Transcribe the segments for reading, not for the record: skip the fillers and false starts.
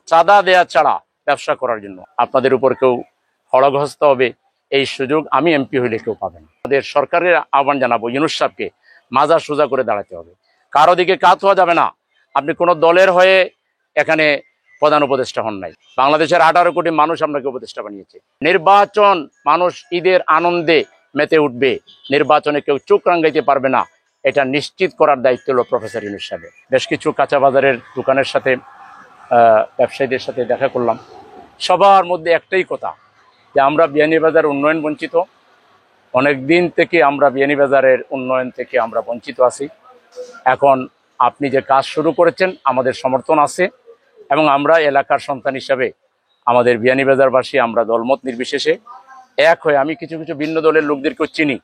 চাঁদা দেয়া ছাড়া ব্যবসা করার জন্য আপনাদের উপর কেউ হড়গহস্ত হবে, এই সুযোগ আমি এমপি হইলে কেউ পাবে না। আমাদের সরকারের আহ্বান জানাবো, ইউনূস সাহেবকে মাজার সোজা করে দাঁড়াতে হবে। কারো দিকে কাত হওয়া যাবে না। আপনি কোনো দলের হয়ে এখানে প্রধান উপদেষ্টা হন নাই। বাংলাদেশের 18 কোটি মানুষ আপনাকে উপদেষ্টা বানিয়েছে। নির্বাচন, মানুষ ঈদের আনন্দে মেতে উঠবে, নির্বাচনে কেউ চোখ রাঙাইতে পারবে না, এটা নিশ্চিত করার দায়িত্ব হলো প্রফেসর ইউনূস সাহেবের। বেশ কিছু কাঁচা বাজারের দোকানের সাথে ব্যবসায়ীদের সাথে দেখা করলাম। সবার মধ্যে একটাই কথা, যে আমরা বিয়ানীবাজার উন্নয়ন বঞ্চিত। অনেক দিন থেকে আমরা বিয়ানীবাজারের উন্নয়ন থেকে আমরা বঞ্চিত আছি। এখন আপনি যে কাজ শুরু করেছেন, আমাদের সমর্থন আছে এবং আমরা এলাকার সন্তান হিসাবে আমাদের বিয়ানীবাজারবাসী আমরা দলমত নির্বিশেষে এক হয়ে, আমি কিছু কিছু ভিন্ন দলের লোকদেরকেও চিনি,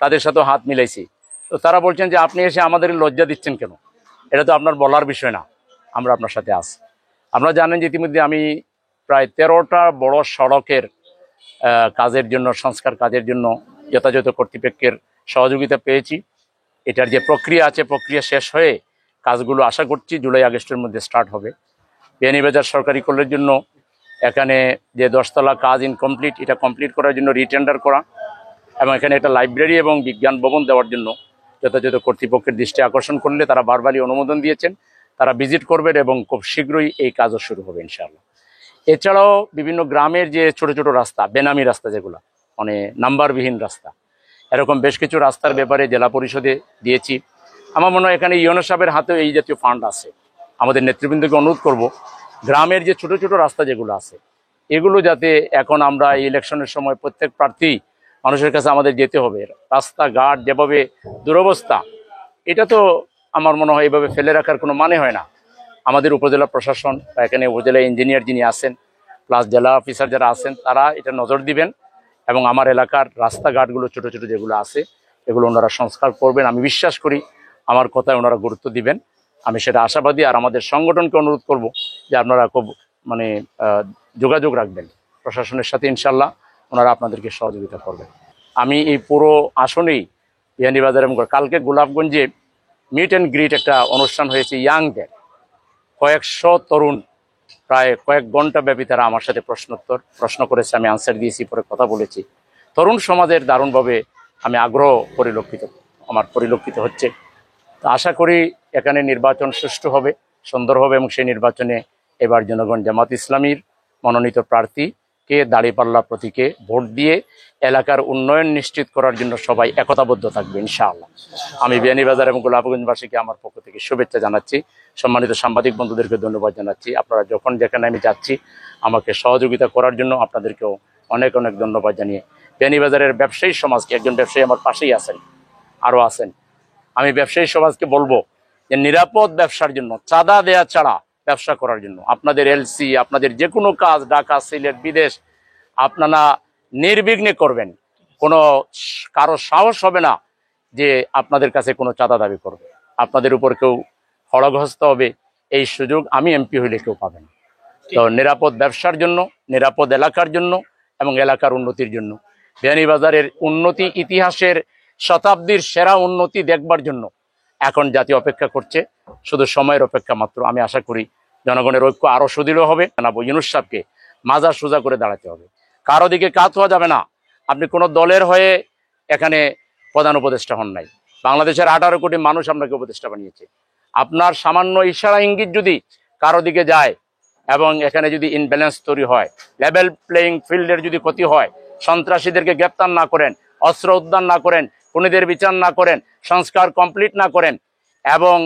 তাদের সাথেও হাত মিলাইছি। তো তারা বলছেন যে আপনি এসে আমাদের লজ্জা দিচ্ছেন কেন? এটা তো আপনার বলার বিষয় না, আমরা আপনার সাথে আছি। আপনারা জানেন যে ইতিমধ্যে আমি প্রায় 13টা বড় সড়কের কাজের জন্য, সংস্কার কাজের জন্য যথাযথ কর্তৃপক্ষের সহযোগিতা পেয়েছি। এটার যে প্রক্রিয়া আছে, প্রক্রিয়া শেষ হয়ে কাজগুলো আশা করছি জুলাই আগস্টের মধ্যে স্টার্ট হবে। বিয়ানীবাজার সরকারি কলেজের জন্য এখানে যে 10তলা কাজ ইনকমপ্লিট, এটা কমপ্লিট করার জন্য রিটেন্ডার করা এবং এখানে একটা লাইব্রেরি এবং বিজ্ঞান ভবন দেওয়ার জন্য যথাযথ কর্তৃপক্ষের দৃষ্টি আকর্ষণ করলে তারা বারবারই অনুমোদন দিয়েছেন। তারা ভিজিট করবেন এবং খুব শীঘ্রই এই কাজও শুরু হবে ইনশাআল্লাহ। এছাড়াও বিভিন্ন গ্রামের যে ছোট ছোট রাস্তা, বেনামি রাস্তা, যেগুলো মানে নাম্বারবিহীন রাস্তা, এরকম বেশ কিছু রাস্তার ব্যাপারে জেলা পরিষদে দিয়েছি। আমার মনে হয় এখানে ইউনূস সাহেবের হাতেও এই জাতীয় ফান্ড আছে। আমাদের নেতৃবৃন্দকে অনুরোধ করব, গ্রামের যে ছোট ছোট রাস্তা যেগুলো আছে, এগুলো যাতে এখন আমরা এই ইলেকশনের সময় প্রত্যেক প্রার্থী মানুষের কাছে আমাদের যেতে হবে, রাস্তাঘাট যেভাবে দুরবস্থা, এটা তো আমার মনে হয় এভাবে ফেলে রাখার কোনো মানে হয় না। আমাদের উপজেলা প্রশাসন বা এখানে উপজেলা ইঞ্জিনিয়ার যিনি আছেন, প্লাস জেলা অফিসার যারা আছেন, তারা এটা নজর দিবেন এবং আমার এলাকার রাস্তাঘাটগুলো ছোট ছোট যেগুলো আছে এগুলো ওনারা সংস্কার করবেন। আমি বিশ্বাস করি আমার কথায় ওনারা গুরুত্ব দিবেন, আমি সেটা আশাবাদী। আর আমাদের সংগঠনকে অনুরোধ করব যে আপনারা খুব যোগাযোগ রাখবেন প্রশাসনের সাথে, ইনশাল্লাহ ওনারা আপনাদেরকে সহযোগিতা করবেন। আমি এই পুরো আসনেই বিয়ানীবাজার এবং কালকে গোলাপগঞ্জে মিট অ্যান্ড গ্রিট একটা অনুষ্ঠান হয়েছে ইয়াংদের, কয়েকশো তরুণ, প্রায় কয়েক ঘন্টা ব্যাপী তারা আমার সাথে প্রশ্ন করেছে, আমি আনসার দিয়েছি, পরে কথা বলেছি। তরুণ সমাজের দারুণভাবে আমি আগ্রহ পরিলক্ষিত হচ্ছে। তো আশা করি এখানে নির্বাচন সুষ্ঠু হবে, সুন্দর হবে এবং সেই নির্বাচনে এবার জনগণ জামাত ইসলামীর মনোনীত প্রার্থীকে দাঁড়িপাল্লা প্রতীকে ভোট দিয়ে এলাকার উন্নয়ন নিশ্চিত করার জন্য সবাই একতাবদ্ধ থাকবে ইনশাআল্লাহ। আমি বিয়ানীবাজার এবং গোলাপগঞ্জবাসীকে আমার পক্ষ থেকে শুভেচ্ছা জানাচ্ছি। সম্মানিত সাংবাদিক বন্ধুদেরকে ধন্যবাদ জানাচ্ছি। আপনারা যখন যেখানে আমি যাচ্ছি আমাকে সহযোগিতা করার জন্য আপনাদেরকেও অনেক অনেক ধন্যবাদ জানিয়ে বিয়ানীবাজারের ব্যবসায়ী সমাজকে, একজন ব্যবসায়ী আমার পাশেই আছেন, আরও আছেন, আমি ব্যবসায়ী সমাজকে বলবো যে নিরাপদ ব্যবসার জন্য, চাঁদা দেয়া ছাড়া ব্যবসা করার জন্য আপনাদের এলসি, আপনাদের যে কোনো কাজ, ঢাকা, সিলেট, বিদেশ, আপনারা নির্বিঘ্নে করবেন। কারো সাহস হবে না যে আপনাদের কাছে কোনো চাঁদা দাবি করবে, আপনাদের উপর কেউ হড়গহস্ত হবে, এই সুযোগ আমি এমপি হইলে কেউ পাবে না। তো নিরাপদ ব্যবসার জন্য, নিরাপদ এলাকার জন্য এবং এলাকার উন্নতির জন্য, বিয়ানীবাজারের উন্নতি, ইতিহাসের শতাব্দীর সেরা উন্নতি দেখবার জন্য এখন জাতি অপেক্ষা করছে, শুধু সময়ের অপেক্ষা মাত্র। আমি আশা করি জনগণের ঐক্য আরো সুদৃঢ় হবে। জানাবো ইউনূস সাহেবকে মাজার সোজা করে দাঁড়াতে হবে, কারো দিকে কাত হওয়া যাবে না। আপনি কোনো দলের হয়ে এখানে প্রধান উপদেষ্টা হন নাই। বাংলাদেশের 18 কোটি মানুষ আপনাকে উপদেষ্টা বানিয়েছে। আপনার সামান্য ইশারা ইঙ্গিত যদি কারো দিকে যায় এবং এখানে যদি ইনব্যালেন্স তৈরি হয়, লেভেল প্লেয়িং ফিল্ডের যদি ক্ষতি হয়, সন্ত্রাসীদেরকে গ্রেপ্তার না করেন, অস্ত্র উদ্ধার না করেন, খুনিদের বিচার না করেন, সংস্কার কমপ্লিট না করেন এবং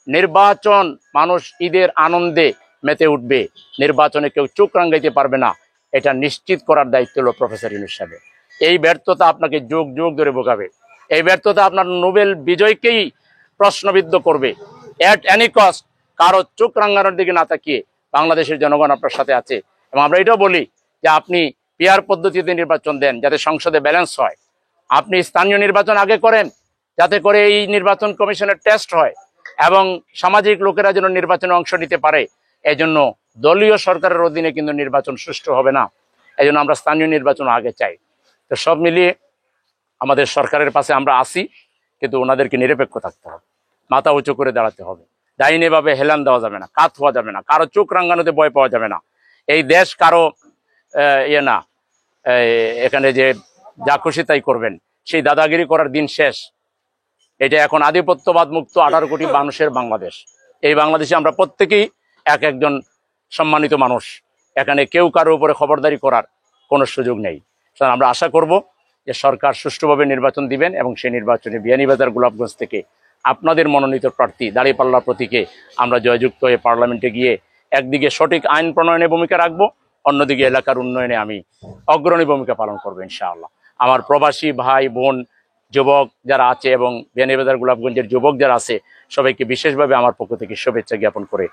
নির্বাচন, মানুষ ঈদের আনন্দে মেতে উঠবে, নির্বাচনে কেউ চোখ রাঙাইতে পারবে না, এটা নিশ্চিত করার দায়িত্ব হলো প্রফেসর ইউনূস সাহেবের। এই ব্যর্থতা আপনাকে যুগ যুগ ধরে ভোগাবে। এই ব্যর্থতা আপনার নোবেল বিজয়কেই প্রশ্নবিদ্ধ করবে। এট এনি কস্ট কারো চোখ রাঙানোর দিকে না তাকিয়ে বাংলাদেশের জনগণ আপনার সাথে আছে। এবং আমরা এটাও বলি যে আপনি পিআর পদ্ধতিতে নির্বাচন দেন, যাতে সংসদে ব্যালেন্স হয়। আপনি স্থানীয় নির্বাচন আগে করেন, যাতে করে এই নির্বাচন কমিশনের টেস্ট হয় এবং সামাজিক লোকেরা যেন নির্বাচনে অংশ নিতে পারে। এজন্য দলীয় সরকারের অধীনে কিন্তু নির্বাচন সুষ্ঠু হবে না, এজন্য আমরা স্থানীয় নির্বাচন আগে চাই। তো সব মিলিয়ে আমাদের সরকারের পাশে আমরা আসি, কিন্তু ওনাদেরকে নিরপেক্ষ থাকতে হবে, মাথা উঁচু করে দাঁড়াতে হবে। ডাইনিভাবে হেলান দেওয়া যাবে না, কাত হওয়া যাবে না, কারো চোখ রাঙ্গানোতে ভয় পাওয়া যাবে না। এই দেশ কারো ইয়ে না, এখানে যে যা খুশি তাই করবেন সেই দাদাগিরি করার দিন শেষ। এটা এখন আধিপত্যবাদ মুক্ত 18 কোটি মানুষের বাংলাদেশ। এই বাংলাদেশে আমরা প্রত্যেকেই এক একজন সম্মানিত মানুষ, এখানে কেউ কারো উপরে খবরদারি করার কোনো সুযোগ নেই। আমরা আশা করব যে সরকার সুষ্ঠুভাবে নির্বাচন দিবেন এবং সেই নির্বাচনে বিয়ানীবাজার গোলাপগঞ্জ থেকে আপনাদের মনোনীত প্রার্থী দাঁড়িপাল্লা প্রতীকে আমরা জয়যুক্ত হয়ে পার্লামেন্টে গিয়ে একদিকে সঠিক আইন প্রণয়নে ভূমিকা রাখবো, অন্যদিকে এলাকার উন্নয়নে আমি অগ্রণী ভূমিকা পালন করবো ইনশাআল্লাহ। আমার প্রবাসী ভাই বোন যুবক যারা আছে এবং বিয়ানীবাজার গোলাপগঞ্জের যুবক যারা আছে সবাইকে বিশেষভাবে আমার পক্ষ থেকে শুভেচ্ছা জ্ঞাপন করে